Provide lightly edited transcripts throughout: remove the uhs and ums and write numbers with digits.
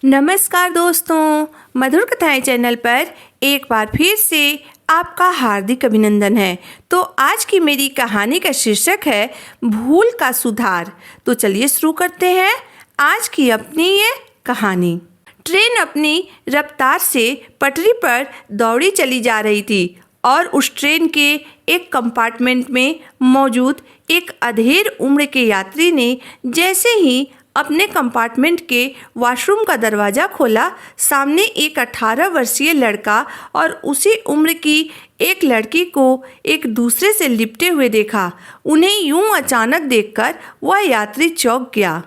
नमस्कार दोस्तों, मधुर कथाएं चैनल पर एक बार फिर से आपका हार्दिक अभिनंदन है। तो आज की मेरी कहानी का शीर्षक है भूल का सुधार। तो चलिए शुरू करते हैं आज की अपनी ये कहानी। ट्रेन अपनी रफ्तार से पटरी पर दौड़ी चली जा रही थी और उस ट्रेन के एक कंपार्टमेंट में मौजूद एक अधेड़ उम्र के यात्री ने जैसे ही अपने कंपार्टमेंट के वॉशरूम का दरवाज़ा खोला, सामने एक 18 वर्षीय लड़का और उसी उम्र की एक लड़की को एक दूसरे से लिपटे हुए देखा। उन्हें यूं अचानक देखकर वह यात्री चौंक गया।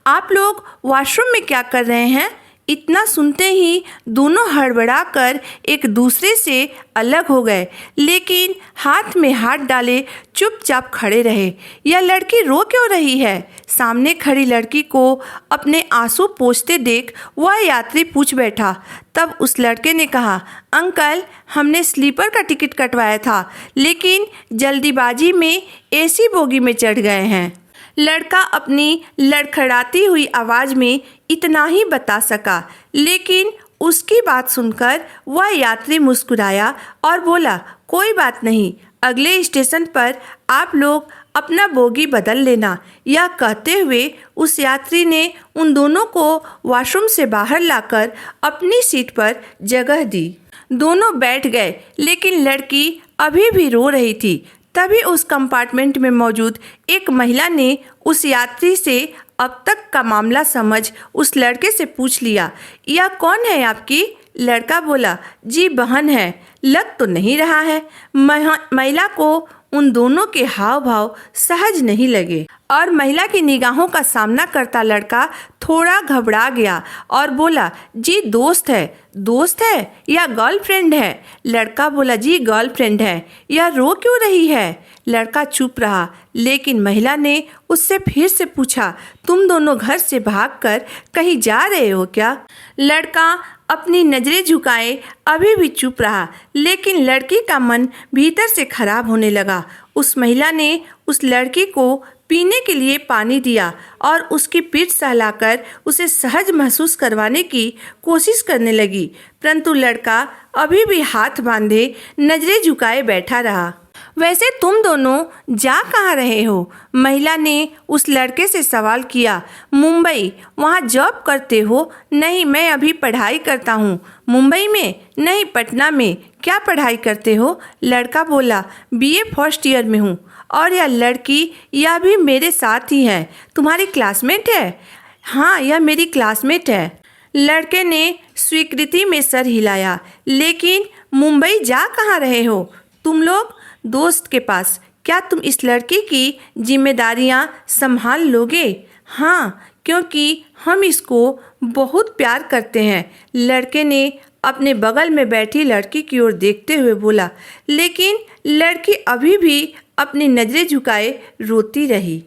आप लोग वॉशरूम में क्या कर रहे हैं? इतना सुनते ही दोनों हड़बड़ाकर एक दूसरे से अलग हो गए, लेकिन हाथ में हाथ डाले चुपचाप खड़े रहे। यह लड़की रो क्यों रही है? सामने खड़ी लड़की को अपने आंसू पोंछते देख वह यात्री पूछ बैठा। तब उस लड़के ने कहा, अंकल, हमने स्लीपर का टिकट कटवाया था, लेकिन जल्दीबाजी में एसी बोगी में चढ़ गए हैं। लड़का अपनी लड़खड़ाती हुई आवाज़ में इतना ही बता सका, लेकिन उसकी बात सुनकर वह यात्री मुस्कुराया और बोला, कोई बात नहीं, अगले स्टेशन पर आप लोग अपना बोगी बदल लेना। यह कहते हुए उस यात्री ने उन दोनों को वॉशरूम से बाहर लाकर अपनी सीट पर जगह दी। दोनों बैठ गए, लेकिन लड़की अभी भी रो रही थी। तभी उस कंपार्टमेंट में मौजूद एक महिला ने उस यात्री से अब तक का मामला समझ उस लड़के से पूछ लिया, यह कौन है आपकी? लड़का बोला, जी बहन है। लग तो नहीं रहा है। महिला को उन दोनों के हाव भाव सहज नहीं लगे और महिला की निगाहों का सामना करता लड़का थोड़ा घबरा गया और बोला, जी दोस्त है। दोस्त है या गर्लफ्रेंड है? लड़का बोला, जी गर्लफ्रेंड है। यह रो क्यों रही है? लड़का चुप रहा, लेकिन महिला ने उससे फिर से पूछा, तुम दोनों घर से भागकर कहीं जा रहे हो क्या? लड़का अपनी नज़रें झुकाए अभी भी चुप रहा, लेकिन लड़की का मन भीतर से खराब होने लगा। उस महिला ने उस लड़की को पीने के लिए पानी दिया और उसकी पीठ सहलाकर उसे सहज महसूस करवाने की कोशिश करने लगी, परंतु लड़का अभी भी हाथ बांधे नज़रें झुकाए बैठा रहा। वैसे तुम दोनों जा कहाँ रहे हो? महिला ने उस लड़के से सवाल किया। मुंबई। वहाँ जॉब करते हो? नहीं, मैं अभी पढ़ाई करता हूँ। मुंबई में? नहीं, पटना में। क्या पढ़ाई करते हो? लड़का बोला, बीए फर्स्ट ईयर में हूँ। और यह लड़की, यह भी मेरे साथ ही है। तुम्हारी क्लासमेट है? हाँ, यह मेरी क्लासमेट है। लड़के ने स्वीकृति में सर हिलाया। लेकिन मुंबई जा कहाँ रहे हो तुम लोग? दोस्त के पास। क्या तुम इस लड़की की जिम्मेदारियां संभाल लोगे? हाँ, क्योंकि हम इसको बहुत प्यार करते हैं। लड़के ने अपने बगल में बैठी लड़की की ओर देखते हुए बोला, लेकिन लड़की अभी भी अपनी नज़रें झुकाए रोती रही।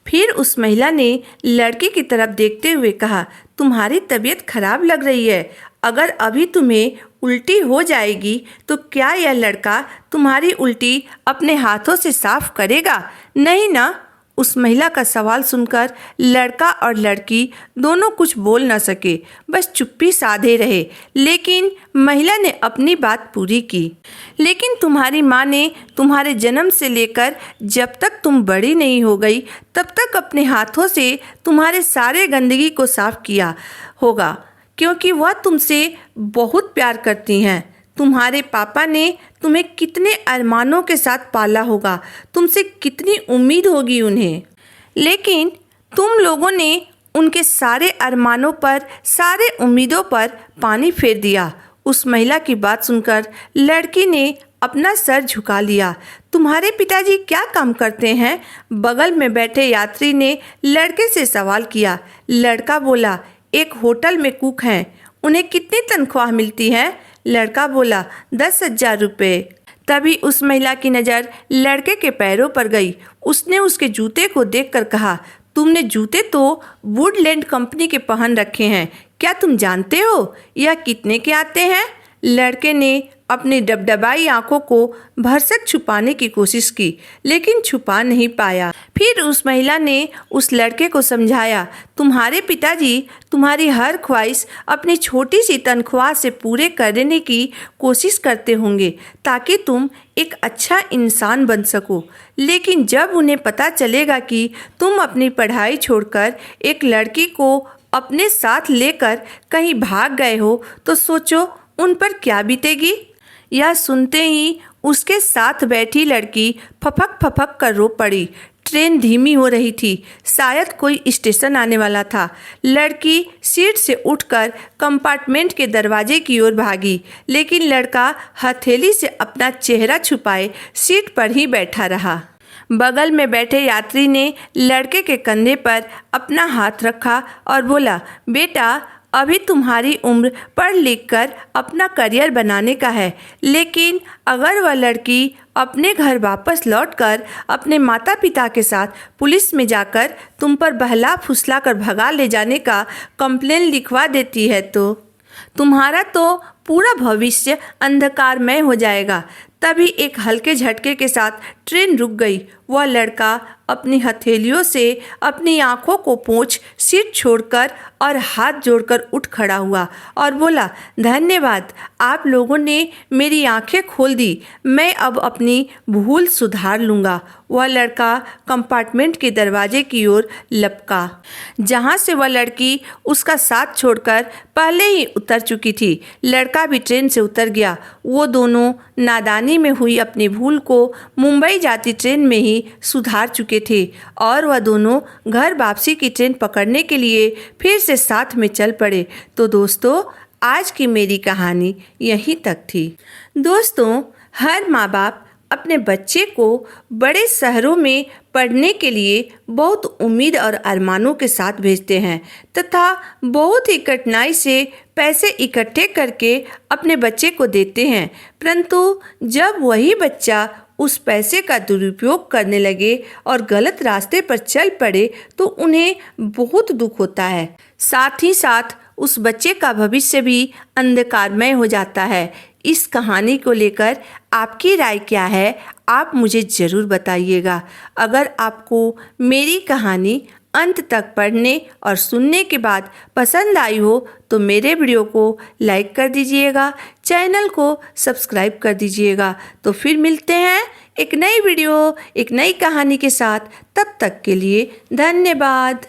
फिर उस महिला ने लड़की की तरफ देखते हुए कहा, तुम्हारी तबीयत खराब लग रही है। अगर अभी तुम्हें उल्टी हो जाएगी तो क्या यह लड़का तुम्हारी उल्टी अपने हाथों से साफ करेगा? नहीं ना। उस महिला का सवाल सुनकर लड़का और लड़की दोनों कुछ बोल न सके, बस चुप्पी साधे रहे। लेकिन महिला ने अपनी बात पूरी की। लेकिन तुम्हारी माँ ने तुम्हारे जन्म से लेकर जब तक तुम बड़ी नहीं हो गई तब तक अपने हाथों से तुम्हारे सारे गंदगी को साफ किया होगा, क्योंकि वह तुमसे बहुत प्यार करती हैं। तुम्हारे पापा ने तुम्हें कितने अरमानों के साथ पाला होगा, तुमसे कितनी उम्मीद होगी उन्हें, लेकिन तुम लोगों ने उनके सारे अरमानों पर, सारे उम्मीदों पर पानी फेर दिया। उस महिला की बात सुनकर लड़की ने अपना सर झुका लिया। तुम्हारे पिताजी क्या काम करते हैं? बगल में बैठे यात्री ने लड़के से सवाल किया। लड़का बोला, एक होटल में कुक हैं। उन्हें कितनी तनख्वाह मिलती है? लड़का बोला, 10,000 रुपये। तभी उस महिला की नज़र लड़के के पैरों पर गई। उसने उसके जूते को देखकर कहा, तुमने जूते तो वुडलैंड कंपनी के पहन रखे हैं। क्या तुम जानते हो यह कितने के आते हैं? लड़के ने अपनी डबडबाई आंखों को भरसक छुपाने की कोशिश की, लेकिन छुपा नहीं पाया। फिर उस महिला ने उस लड़के को समझाया, तुम्हारे पिताजी तुम्हारी हर ख्वाहिश अपनी छोटी सी तनख्वाह से पूरे करने की कोशिश करते होंगे ताकि तुम एक अच्छा इंसान बन सको, लेकिन जब उन्हें पता चलेगा कि तुम अपनी पढ़ाई छोड़कर एक लड़की को अपने साथ लेकर कहीं भाग गए हो तो सोचो उन पर क्या बीतेगी। यह सुनते ही उसके साथ बैठी लड़की फपक फपक कर रो पड़ी। ट्रेन धीमी हो रही थी, शायद कोई स्टेशन आने वाला था। लड़की सीट से उठकर कंपार्टमेंट के दरवाजे की ओर भागी, लेकिन लड़का हथेली से अपना चेहरा छुपाए सीट पर ही बैठा रहा। बगल में बैठे यात्री ने लड़के के कंधे पर अपना हाथ रखा और बोला, बेटा अभी तुम्हारी उम्र पढ़ लिख कर अपना करियर बनाने का है, लेकिन अगर वह लड़की अपने घर वापस लौटकर अपने माता पिता के साथ पुलिस में जाकर तुम पर बहला फुसला कर भगा ले जाने का कंप्लेन लिखवा देती है तो तुम्हारा तो पूरा भविष्य अंधकारमय हो जाएगा। तभी एक हल्के झटके के साथ ट्रेन रुक गई। वह लड़का अपनी हथेलियों से अपनी आंखों को पोंछ सीट छोड़कर और हाथ जोड़कर उठ खड़ा हुआ और बोला, धन्यवाद, आप लोगों ने मेरी आंखें खोल दी। मैं अब अपनी भूल सुधार लूँगा। वह लड़का कंपार्टमेंट के दरवाजे की ओर लपका, जहाँ से वह लड़की उसका साथ छोड़कर पहले ही उतर चुकी थी। लड़का भी ट्रेन से उतर गया। वो दोनों नादानी में हुई अपनी भूल को मुंबई जाती ट्रेन में ही सुधार चुके थे और वह दोनों घर वापसी की ट्रेन पकड़ने के लिए फिर से साथ में चल पड़े। तो दोस्तों, आज की मेरी कहानी यहीं तक थी। दोस्तों, हर माँ बाप अपने बच्चे को बड़े शहरों में पढ़ने के लिए बहुत उम्मीद और अरमानों के साथ भेजते हैं तथा बहुत ही कठिनाई से पैसे इकट्ठे करके अपने बच्चे को देते हैं, परंतु जब वही बच्चा उस पैसे का दुरुपयोग करने लगे और गलत रास्ते पर चल पड़े तो उन्हें बहुत दुख होता है। साथ ही साथ उस बच्चे का भविष्य भी अंधकारमय हो जाता है। इस कहानी को लेकर आपकी राय क्या है, आप मुझे ज़रूर बताइएगा। अगर आपको मेरी कहानी अंत तक पढ़ने और सुनने के बाद पसंद आई हो तो मेरे वीडियो को लाइक कर दीजिएगा, चैनल को सब्सक्राइब कर दीजिएगा। तो फिर मिलते हैं एक नई वीडियो, एक नई कहानी के साथ। तब तक के लिए धन्यवाद।